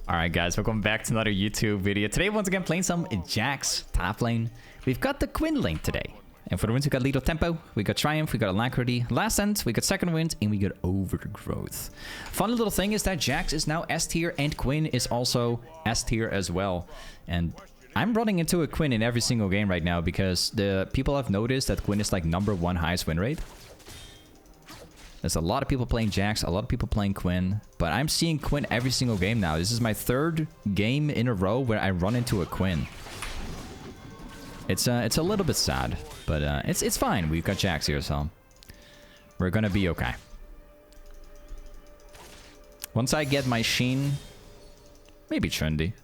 Alright guys, welcome back to another YouTube video. Today once again playing some JAX Toplane. We've got the Quinn lane today. And for the wins we got Lead of Tempo, we got Triumph, we got Alacrity, Last End, we got Second Wind, and we got Overgrowth. Fun little thing is that JAX is now S tier and Quinn is also S tier as well. And I'm running into a Quinn in every single game right now because the people have noticed that Quinn is like #1 highest win rate. There's a lot of people playing JAX, a lot of people playing Quinn, but I'm seeing Quinn every single game now. This is my third game in a row where I run into a Quinn. It's a little bit sad, but it's fine. We've got JAX here, so we're gonna be okay. Once I get my Sheen, maybe Trinity,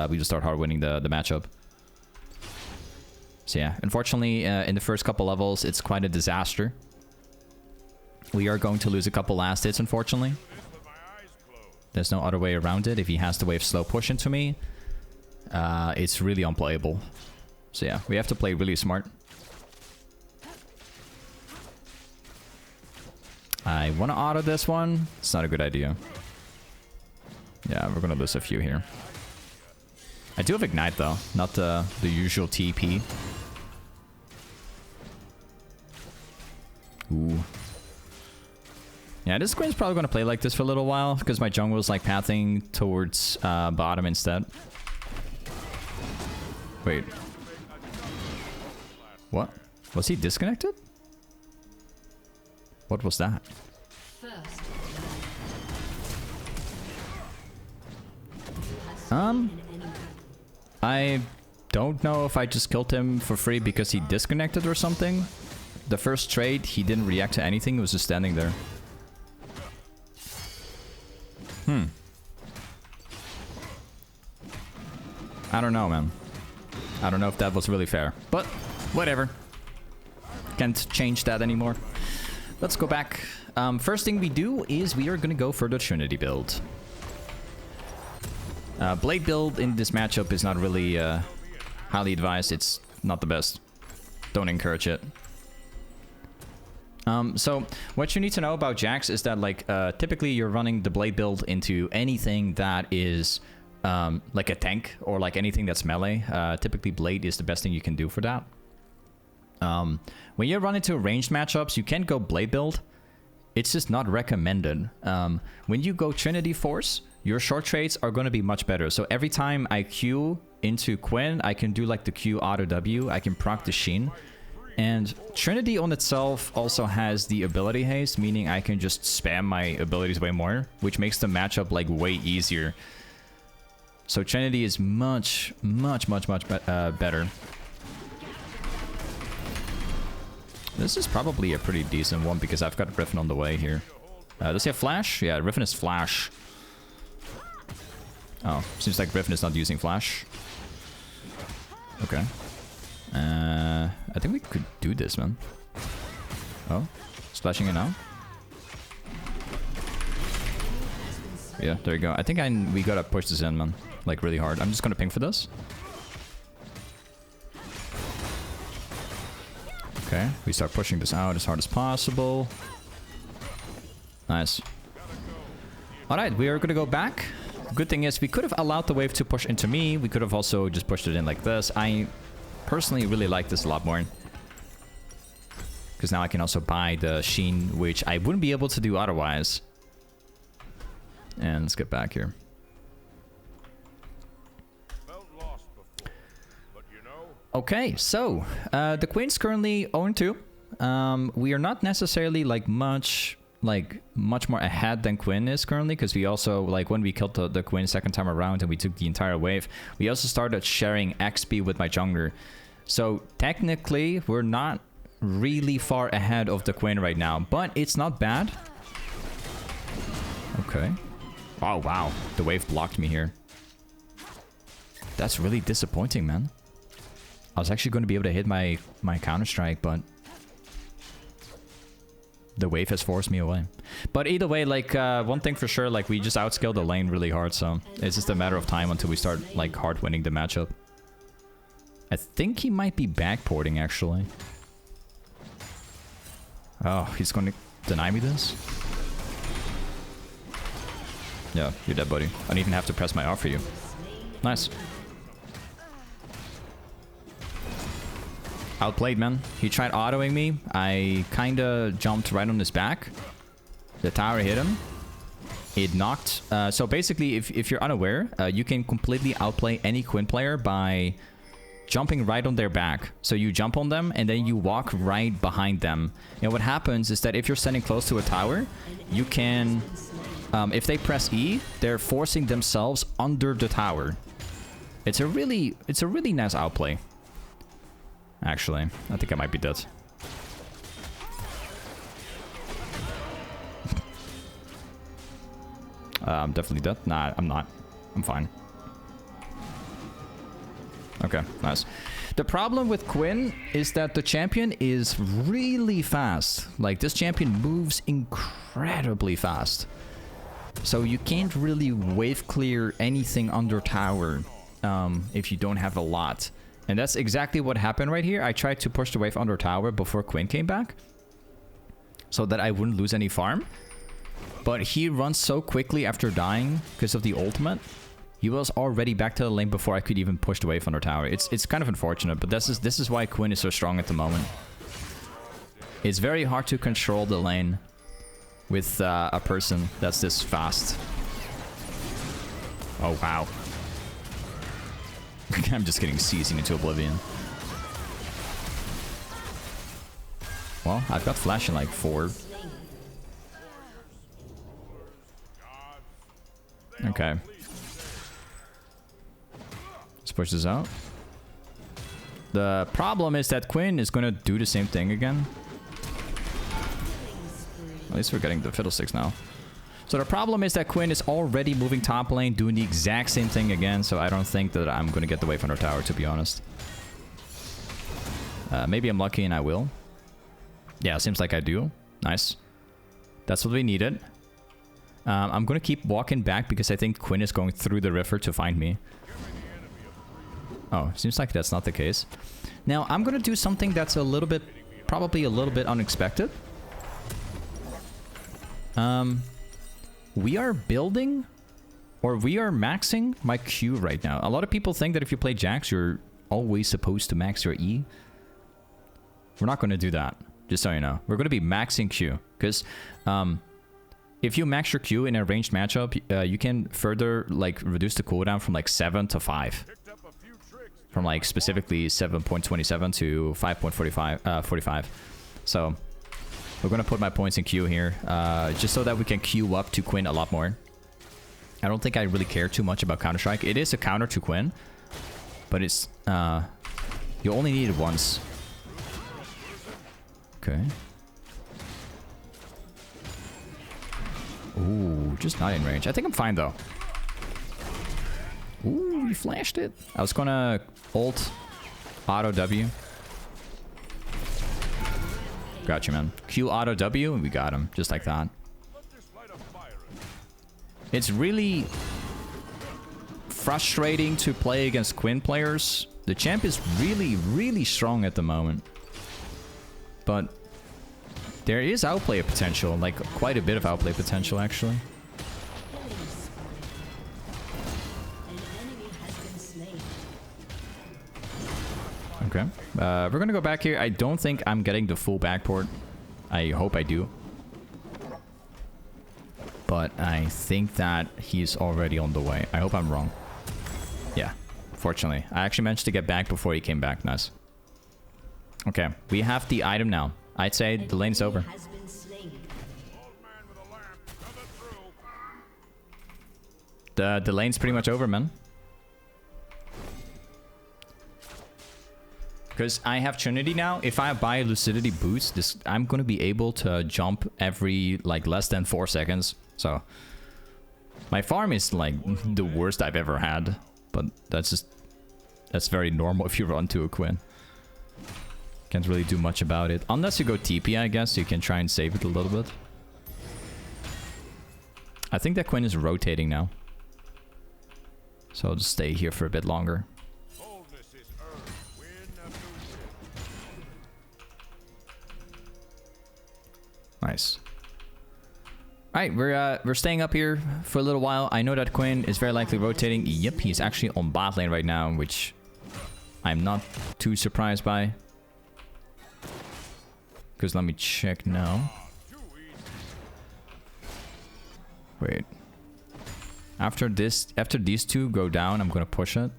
we just start hard winning the matchup. So yeah, unfortunately, in the first couple levels, it's quite a disaster. We are going to lose a couple last hits, unfortunately. There's no other way around it. If he has the wave slow push into me, it's really unplayable. So yeah, we have to play really smart. I want to auto this one. It's not a good idea. Yeah, we're going to lose a few here. I do have Ignite, though. Not the usual TP. Ooh. Yeah, this Quinn's probably going to play like this for a little while because my jungle is like pathing towards bottom instead. Wait. What? Was he disconnected? What was that? I don't know if I just killed him for free because he disconnected or something. The first trade, he didn't react to anything. He was just standing there. I don't know, man. I don't know if that was really fair, but whatever. Can't change that anymore. Let's go back. First thing we do is we are going to go for the Trinity build. Blade build in this matchup is not really highly advised. It's not the best. Don't encourage it. So what you need to know about JAX is that like typically you're running the Blade build into anything that is like a tank or like anything that's melee. Typically Blade is the best thing you can do for that. When you run into ranged matchups, you can go Blade build. It's just not recommended. When you go Trinity Force, your short trades are going to be much better. So every time I Q into Quinn, I can do like the Q auto W. I can proc the Sheen. And Trinity on itself also has the ability haste, meaning I can just spam my abilities way more, which makes the matchup like way easier. So Trinity is much better. This is probably a pretty decent one because I've got Griffin on the way here. Does he have Flash? Yeah, Griffin is Flash. Oh, seems like Griffin is not using Flash. Okay. I think we could do this, man. Oh, splashing it now. Yeah, there you go. I think we gotta push this in, man. Like, really hard. I'm just gonna ping for this. Okay, we start pushing this out as hard as possible. Nice. Alright, we are gonna go back. Good thing is we could have allowed the wave to push into me. We could have also just pushed it in like this. I personally really like this a lot more. Because now I can also buy the Sheen, which I wouldn't be able to do otherwise. And let's get back here. Okay, so the Queen's currently 0-2. We are not necessarily like much more ahead than Quinn is currently, because we also, like, when we killed the Quinn second time around and we took the entire wave, we also started sharing XP with my jungler. So technically we're not really far ahead of the Quinn right now, but it's not bad. Okay. Oh wow, the wave blocked me here. That's really disappointing, man. I was actually going to be able to hit my counter strike, but the wave has forced me away. But either way, like, one thing for sure, like, we just outscaled the lane really hard, so it's just a matter of time until we start, like, hard winning the matchup. I think he might be backporting, actually. Oh, he's going to deny me this? Yeah, you're dead, buddy. I don't even have to press my R for you. Nice. Outplayed, man. He tried autoing me. I kinda jumped right on his back. The tower hit him. It knocked. So basically, if you're unaware, you can completely outplay any Quinn player by jumping right on their back. So you jump on them and then you walk right behind them. And what happens is that if you're standing close to a tower, you can... if they press E, they're forcing themselves under the tower. It's a really nice outplay. Actually, I think I might be dead. I'm definitely dead. Nah, I'm not. I'm fine. Okay, nice. The problem with Quinn is that the champion is really fast. Like, this champion moves incredibly fast. So you can't really wave clear anything under tower if you don't have a lot. And that's exactly what happened right here. I tried to push the wave under tower before Quinn came back, so that I wouldn't lose any farm. But he runs so quickly after dying because of the ultimate. He was already back to the lane before I could even push the wave under tower. It's kind of unfortunate, but this is why Quinn is so strong at the moment. It's very hard to control the lane with a person that's this fast. Oh, wow. I'm just getting seizing into oblivion. Well, I've got flash in like 4. Okay. Let's push this out. The problem is that Quinn is gonna do the same thing again. At least we're getting the fiddlesticks now. So the problem is that Quinn is already moving top lane, doing the exact same thing again, so I don't think that I'm going to get the wave under tower, to be honest. Maybe I'm lucky and I will. Yeah, seems like I do. Nice. That's what we needed. I'm going to keep walking back because I think Quinn is going through the river to find me. Oh, seems like that's not the case. Now, I'm going to do something that's a little bit, probably a little bit unexpected. We are building, or we are maxing my Q right now. A lot of people think that if you play JAX, you're always supposed to max your E. We're not going to do that, just so you know. We're going to be maxing Q, because if you max your Q in a ranged matchup, you can further like reduce the cooldown from like 7 to 5. From like specifically 7.27 to 5.45, 45. So... we're going to put my points in Q here, just so that we can queue up to Quinn a lot more. I don't think I really care too much about Counter-Strike. It is a counter to Quinn, but it's... you only need it once. Okay. Ooh, just not in range. I think I'm fine, though. Ooh, you flashed it. I was going to ult auto W. Gotcha, man. Q auto W, and we got him. Just like that. It's really frustrating to play against Quinn players. The champ is really, really strong at the moment. But there is outplay potential. Like, quite a bit of outplay potential, actually. Okay. We're gonna go back here. I don't think I'm getting the full backport. I hope I do. But I think that he's already on the way. I hope I'm wrong. Yeah, fortunately. I actually managed to get back before he came back. Nice. Okay, we have the item now. I'd say the lane's over. The lane's pretty much over, man. Because I have Trinity now. If I buy a Lucidity boost, I'm going to be able to jump every, like, less than 4 seconds. So, my farm is, like, the worst I've ever had. But that's very normal if you run to a Quinn. Can't really do much about it. Unless you go TP, I guess. You can try and save it a little bit. I think that Quinn is rotating now. So I'll just stay here for a bit longer. Nice. Alright, we're staying up here for a little while. I know that Quinn is very likely rotating. Yep, he's actually on bot lane right now, which I'm not too surprised by. Because let me check now. Wait. After these two go down, I'm gonna push it.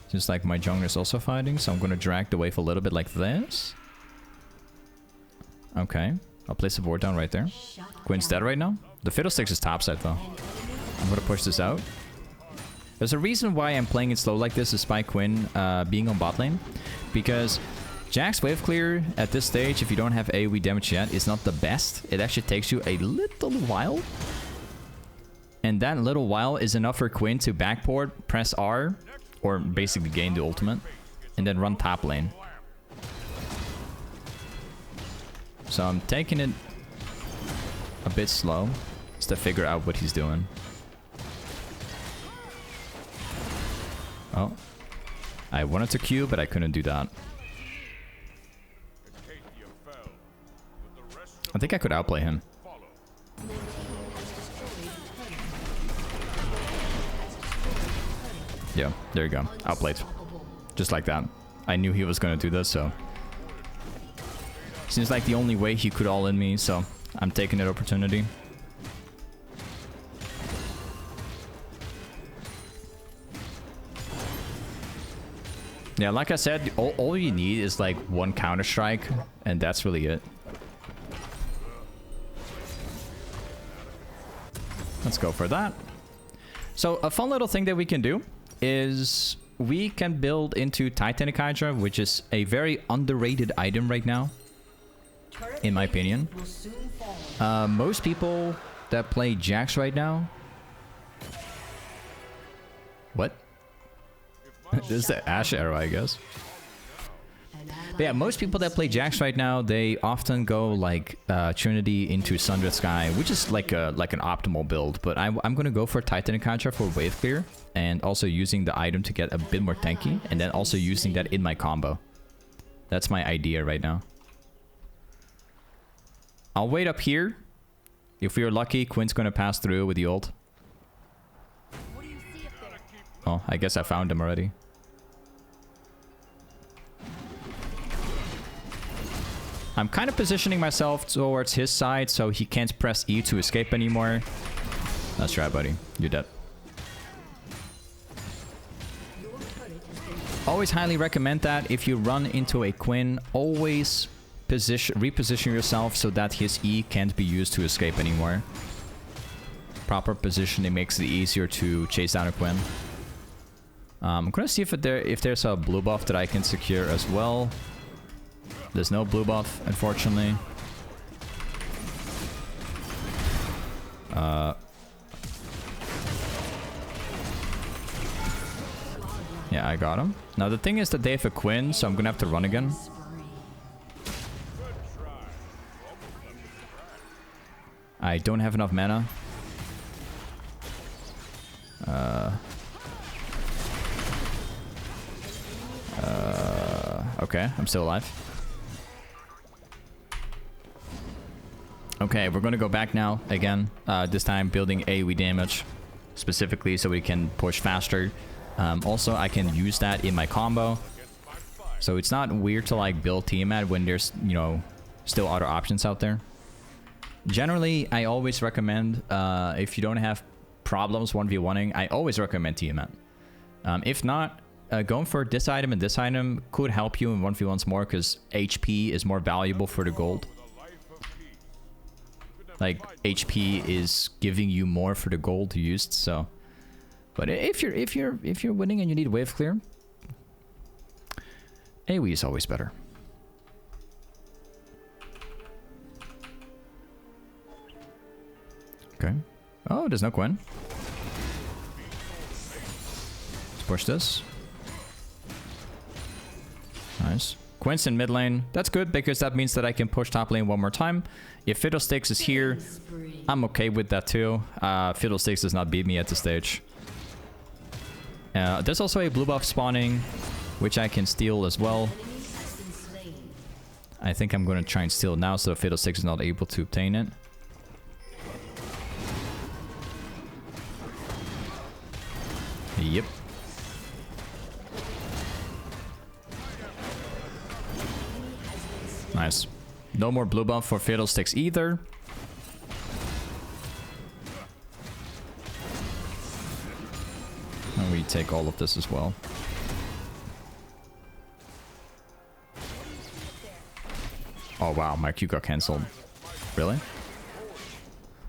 Just like my jungler is also fighting, so I'm gonna drag the wave a little bit like this. Okay. I'll place a ward down right there. Quinn's dead right now. The Fiddlesticks is topside though. I'm gonna push this out. There's a reason why I'm playing it slow like this despite Quinn being on bot lane. Because JAX wave clear at this stage, if you don't have AoE damage yet, is not the best. It actually takes you a little while. And that little while is enough for Quinn to backport, press R, or basically gain the ultimate, and then run top lane. So I'm taking it a bit slow, just to figure out what he's doing. Oh. I wanted to Q, but I couldn't do that. I think I could outplay him. Yeah, there you go. Outplayed. Just like that. I knew he was gonna do this, so... Seems like the only way he could all in me, so I'm taking that opportunity. Yeah, like I said, all you need is like one counter-strike, and that's really it. Let's go for that. So a fun little thing that we can do is we can build into Titanic Hydra, which is a very underrated item right now, in my opinion. Most people that play JAX right now... What? This is the Ash arrow, I guess. But yeah, most people that play JAX right now, they often go like Trinity into Sundered Sky, which is like an optimal build. But I'm gonna go for Titanic Hydra for wave clear, and also using the item to get a bit more tanky, and then also using that in my combo. That's my idea right now. I'll wait up here. If we're lucky, Quinn's gonna pass through with the ult. Oh, I guess I found him already. I'm kind of positioning myself towards his side so he can't press E to escape anymore. Let's try, buddy. You're dead. Always highly recommend that if you run into a Quinn, always reposition yourself so that his E can't be used to escape anymore. Proper positioning makes it easier to chase down a Quinn. I'm gonna see if there's a blue buff that I can secure as well. There's no blue buff, unfortunately. Yeah, I got him. Now the thing is that they have a Quinn, so I'm gonna have to run again. I don't have enough mana. Okay, I'm still alive. Okay, we're gonna go back now again. This time building AoE damage specifically so we can push faster. Also, I can use that in my combo. So it's not weird to like build Tiamat when there's, you know, still other options out there. Generally, I always recommend, if you don't have problems 1v1ing, I always recommend Tiamat. If not, going for this item and this item could help you in 1v1s more because HP is more valuable for the gold. Like HP is giving you more for the gold used, so. But if you're winning and you need wave clear, AoE is always better. Okay. Oh, there's no Quinn. Let's push this. Nice. Quinn's in mid lane. That's good because that means that I can push top lane one more time. If Fiddlesticks is here, I'm okay with that too. Fiddlesticks does not beat me at this stage. There's also a blue buff spawning, which I can steal as well. I think I'm going to try and steal it now so Fiddlesticks is not able to obtain it. Yep. Nice. No more blue buff for Fiddlesticks either. And we take all of this as well. Oh wow, my Q got cancelled. Really?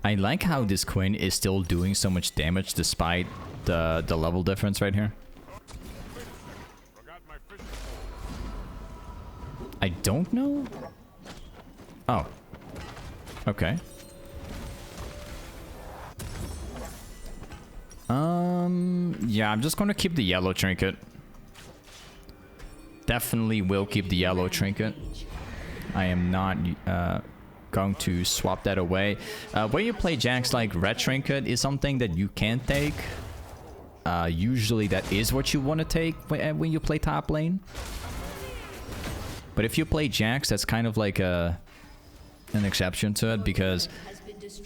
I like how this Quinn is still doing so much damage despite the level difference right here. I don't know. Oh. Okay. Yeah, I'm just gonna keep the yellow trinket. Definitely will keep the yellow trinket. I am not going to swap that away. When you play JAX, like red trinket is something that you can take. Usually that is what you want to take when you play top lane. But if you play JAX, that's kind of like an exception to it, because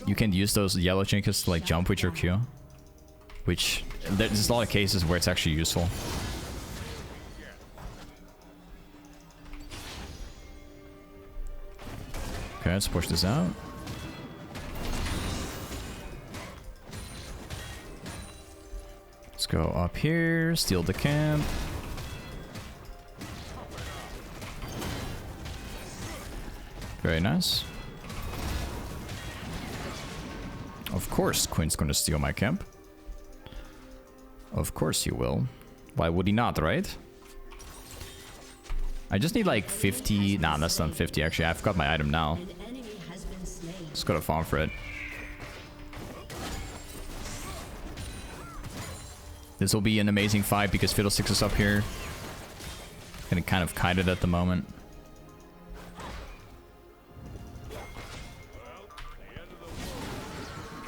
you can use those yellow trinkets to like jump with your Q. Which, there's a lot of cases where it's actually useful. Okay, let's push this out. Let's go up here, steal the camp. Very nice. Of course, Quinn's gonna steal my camp. Of course he will. Why would he not, right? I just need like 50. Nah, less than 50 actually. I've got my item now. Just gotta farm for it. This will be an amazing fight because Fiddlesticks is up here. Getting kind of kited at the moment.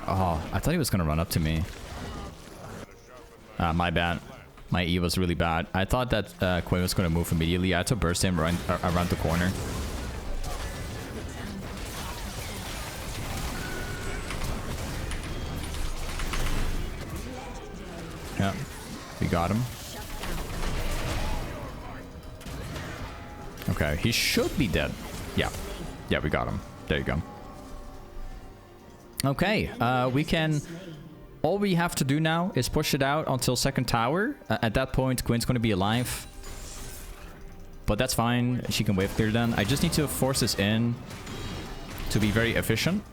Oh, I thought he was gonna run up to me. My bad. My E was really bad. I thought that Quinn was gonna move immediately. I had to burst him around the corner. Yeah, we got him. Okay, he should be dead. Yeah, yeah, we got him. There you go. Okay, we can... All we have to do now is push it out until second tower. At that point, Quinn's going to be alive. But that's fine. She can wave clear then. I just need to force this in to be very efficient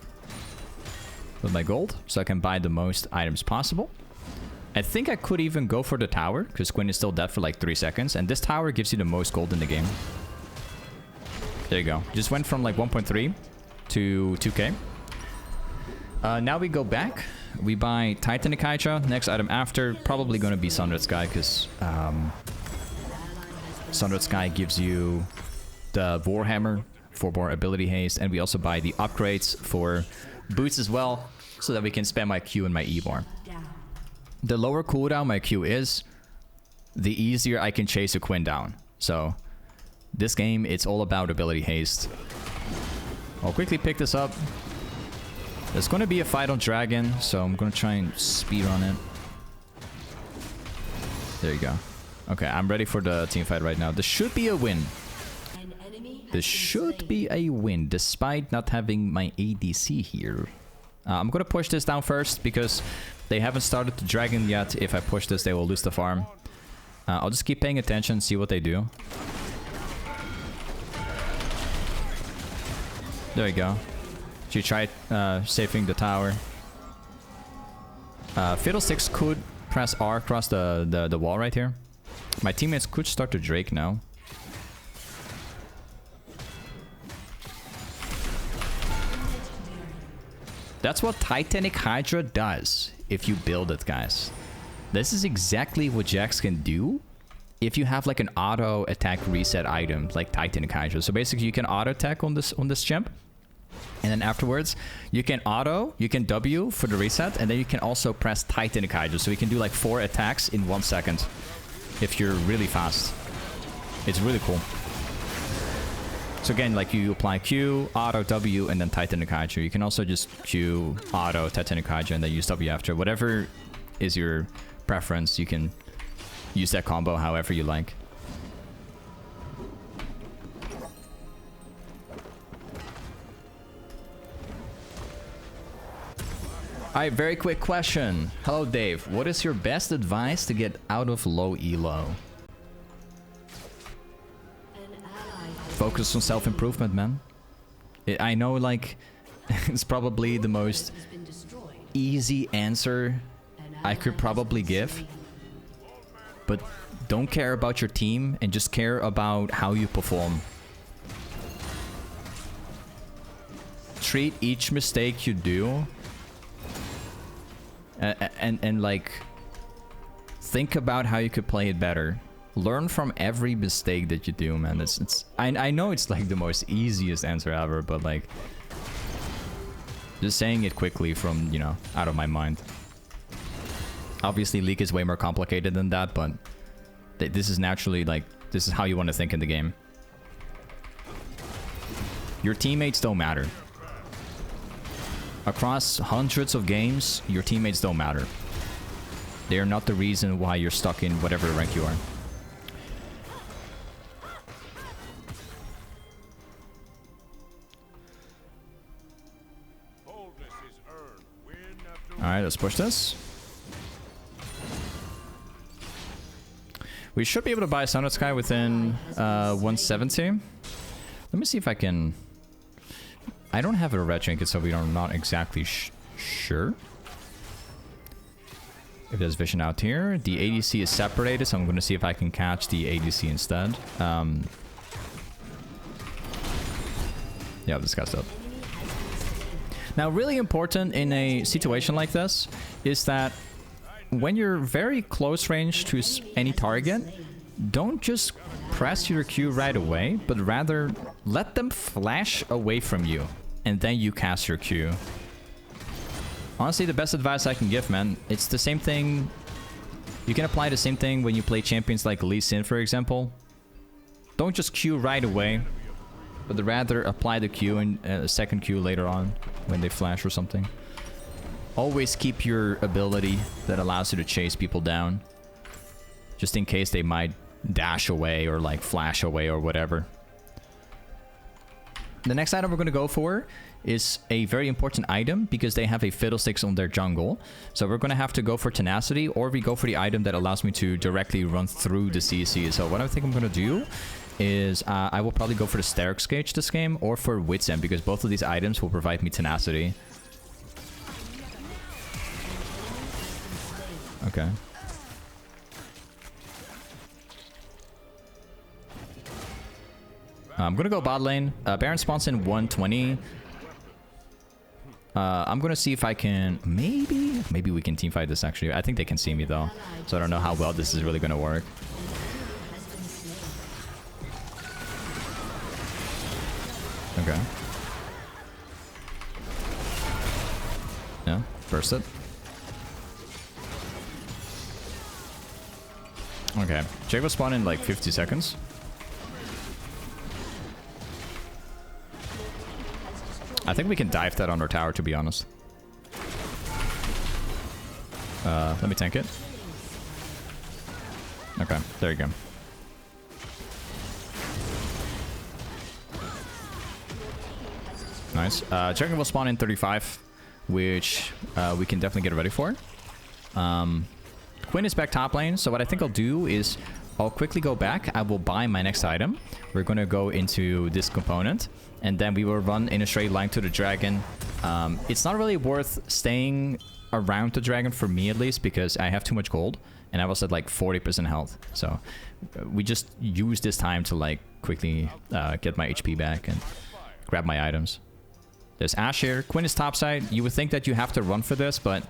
with my gold, so I can buy the most items possible. I think I could even go for the tower, because Quinn is still dead for like 3 seconds. And this tower gives you the most gold in the game. There you go. Just went from like 1.3 to 2k. Now we go back. We buy Titanic Hydra. Next item after, probably going to be Sundered Sky, because Sundered Sky gives you the Warhammer for more ability haste. And we also buy the upgrades for boots as well, so that we can spam my Q and my E more. The lower cooldown my Q is, the easier I can chase a Quinn down. So this game, it's all about ability haste. I'll quickly pick this up. There's going to be a fight on Dragon, so I'm going to try and speedrun it. There you go. Okay, I'm ready for the team fight right now. This should be a win. This should be a win, despite not having my ADC here. I'm going to push this down first, because they haven't started the Dragon yet. If I push this, they will lose the farm. I'll just keep paying attention, see what they do. There you go. She tried saving the tower. Fiddlesticks could press R across the wall right here. My teammates could start to Drake now. That's what Titanic Hydra does if you build it, guys. This is exactly what JAX can do if you have like an auto attack reset item like Titanic Hydra. So basically you can auto attack on this champ. And then afterwards, you can W for the reset, and then you can also press Titanic Hydra. So you can do like 4 attacks in 1 second if you're really fast. It's really cool. So again, like you apply Q, auto W, and then Titanic Hydra. You can also just Q, auto, Titanic Hydra, and then use W after. Whatever is your preference. You can use that combo however you like. Alright, very quick question. Hello Dave, what is your best advice to get out of low elo? Focus on self-improvement, man. I know, like, it's probably the most easy answer I could probably give. But don't care about your team and just care about how you perform. Treat each mistake you do and like think about how you could play it better. Learn from every mistake that you do, man. I know it's like the most easiest answer ever, but like just saying it quickly from, you know, out of my mind. Obviously League is way more complicated than that, but this is naturally like, this is how you want to think in the game. Your teammates don't matter. Across hundreds of games, your teammates don't matter. They are not the reason why you're stuck in whatever rank you are. Alright, let's push this. We should be able to buy Sundered Sky within 170. Let me see if I can... I don't have a red trinket, so we are not exactly sure if there's vision out here. The ADC is separated, so I'm going to see if I can catch the ADC instead. Yeah, this guy's up. Now, really important in a situation like this is that when you're very close range to any target, don't just press your Q right away, but rather let them flash away from you, and then you cast your Q. Honestly, the best advice I can give, man, it's the same thing. You can apply the same thing when you play champions like Lee Sin, for example. Don't just Q right away, but rather apply the Q and a second Q later on when they flash or something. Always keep your ability that allows you to chase people down, just in case they might dash away or like flash away or whatever. The next item we're going to go for is a very important item because they have a Fiddlesticks on their jungle. So we're going to have to go for Tenacity, or we go for the item that allows me to directly run through the CC. So what I think I'm going to do is I will probably go for the Steraks gage this game, or for Wits End, because both of these items will provide me Tenacity. Okay. I'm gonna go bot lane. Baron spawns in 120. I'm gonna see if I can... Maybe we can teamfight this, actually. I think they can see me, though. So I don't know how well this is really gonna work. Okay. Yeah, burst it. Okay, Jake will spawn in like 50 seconds. I think we can dive that on our tower, to be honest. Let me tank it. Okay, there you go. Nice. Juggernaut will spawn in 35, which we can definitely get ready for. Quinn is back top lane, so what I think I'll do is I'll quickly go back. I will buy my next item. We're going to go into this component, and then we will run in a straight line to the dragon. It's not really worth staying around the dragon, for me at least, because I have too much gold, and I was at like 40% health. So we just use this time to like quickly get my HP back and grab my items. There's Ashe here. Quinn is topside. You would think that you have to run for this, but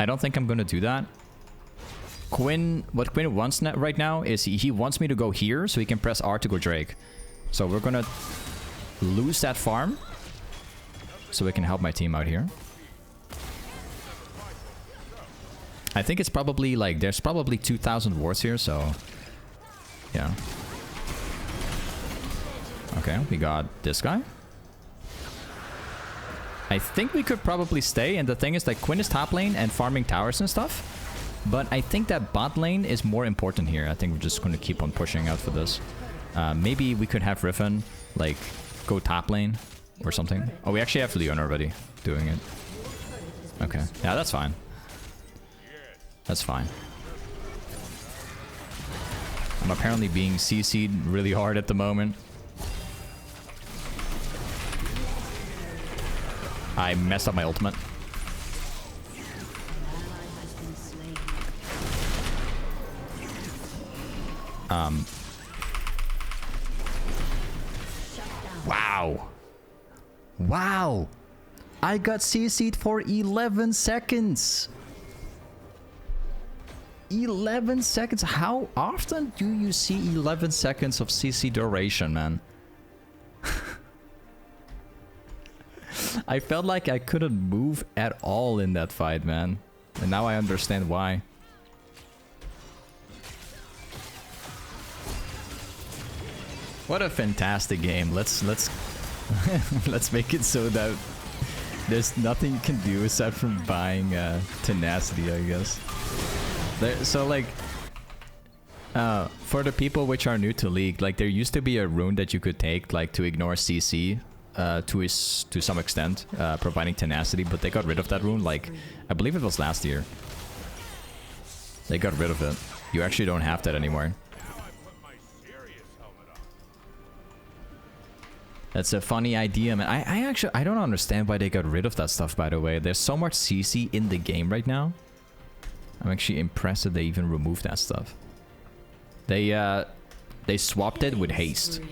I don't think I'm going to do that. What Quinn wants right now is he wants me to go here so he can press R to go Drake. So we're going to lose that farm so we can help my team out here. I think it's probably like, there's probably 2,000 wards here, so yeah. Okay, we got this guy. I think we could probably stay, and the thing is that Quinn is top lane and farming towers and stuff. But I think that bot lane is more important here. I think we're just going to keep on pushing out for this. Maybe we could have Riven, like, go top lane or something. Oh, we actually have Leon already doing it. Okay. Yeah, that's fine. That's fine. I'm apparently being CC'd really hard at the moment. I messed up my ultimate. Wow. Wow. I got CC'd for 11 seconds. 11 seconds. How often do you see 11 seconds of CC duration, man? I felt like I couldn't move at all in that fight, man. And now I understand why. What a fantastic game. Let's let's make it so that there's nothing you can do aside from buying tenacity, I guess. So like for the people which are new to League, like there used to be a rune that you could take like to ignore CC to some extent, providing tenacity, but they got rid of that rune, like I believe it was last year. They got rid of it. You actually don't have that anymore. That's a funny idea, man. I don't understand why they got rid of that stuff, by the way. There's so much CC in the game right now. I'm actually impressed that they even removed that stuff. They swapped it with haste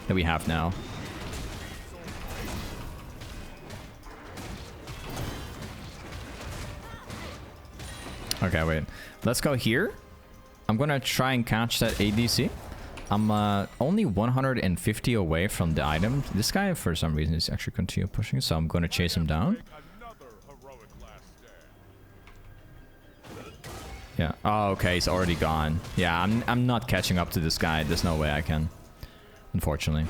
that we have now. Okay, wait. Let's go here. I'm gonna try and catch that ADC. I'm only 150 away from the item. This guy, for some reason, is actually continue pushing, so I'm gonna chase him down. Yeah. Oh, okay. He's already gone. Yeah, I'm not catching up to this guy. There's no way I can, unfortunately.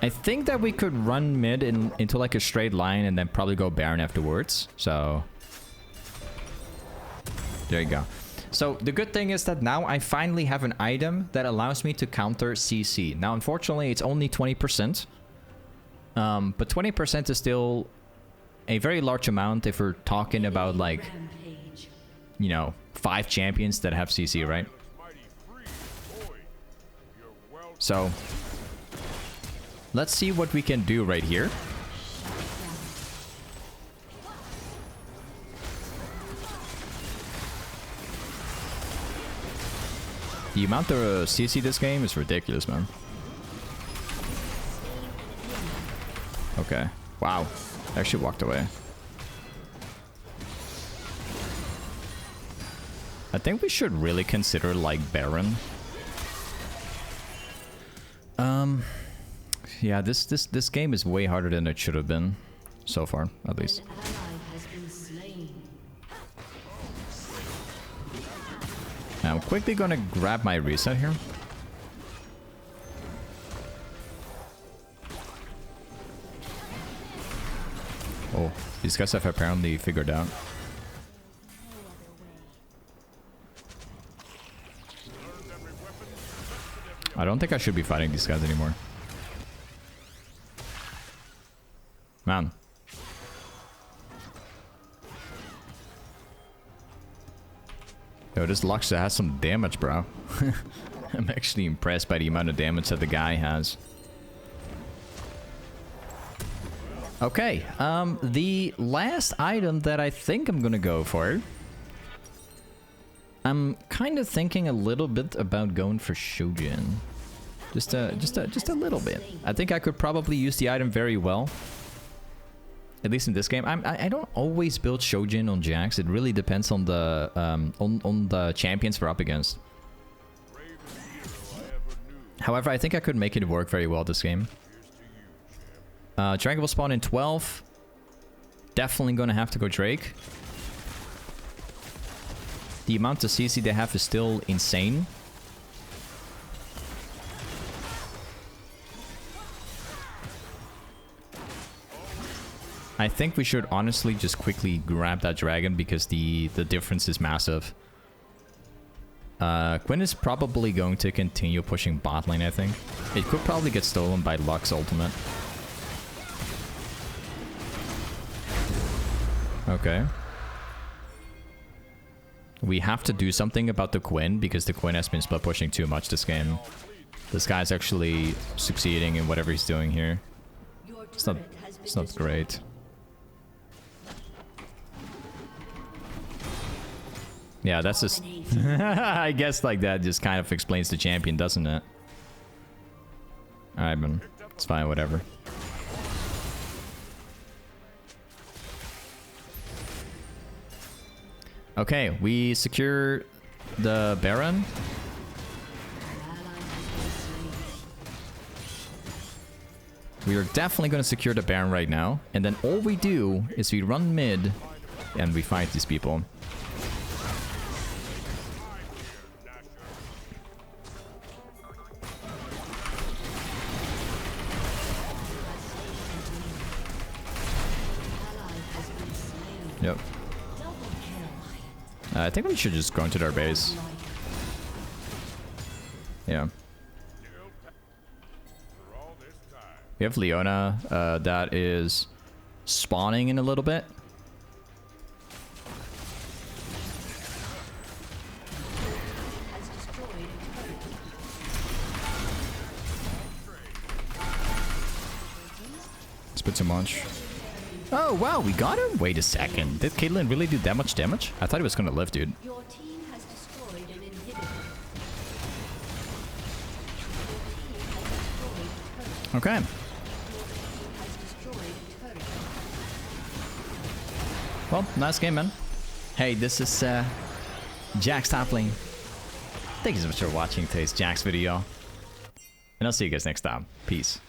I think that we could run mid into like a straight line and then probably go Baron afterwards. So there you go. So the good thing is that now I finally have an item that allows me to counter CC. Now, unfortunately, it's only 20%. But 20% is still a very large amount if we're talking about like, you know, 5 champions that have CC, right? So let's see what we can do right here. The amount of CC this game is ridiculous, man. Okay. Wow. I actually walked away. I think we should really consider like Baron. Yeah, this game is way harder than it should have been so far, at least. I'm quickly gonna grab my reset here. Oh, these guys have apparently figured out. I don't think I should be fighting these guys anymore. Man. Yo, this Luxa has some damage, bro. I'm actually impressed by the amount of damage that the guy has. Okay, the last item that I think I'm gonna go for... I'm kind of thinking a little bit about going for Shojin. Just a little bit. I think I could probably use the item very well. At least in this game. I don't always build Shojin on JAX. It really depends on the on the champions we're up against. However, I think I could make it work very well this game. Dragon will spawn in 12. Definitely gonna have to go Drake. The amount of CC they have is still insane. I think we should honestly just quickly grab that dragon because the difference is massive. Quinn is probably going to continue pushing bot lane, I think. It could probably get stolen by Lux ultimate. Okay. We have to do something about the Quinn because the Quinn has been split pushing too much this game. This guy's actually succeeding in whatever he's doing here. It's not great. Yeah, that's just... I guess like that just kind of explains the champion, doesn't it? Alright, man. It's fine, whatever. Okay, we secure the Baron. We are definitely going to secure the Baron right now. And then all we do is we run mid and we fight these people. Yep. I think we should just go into their base. Yeah. We have Leona that is spawning in a little bit. It's a bit too much. Oh, wow, we got him? Wait a second. Did Caitlyn really do that much damage? I thought he was gonna live, dude. Your team has destroyed an inhibitor. Okay. Well, nice game, man. Hey, this is JAX Toplane. Thank you so much for watching today's JAX video. And I'll see you guys next time. Peace.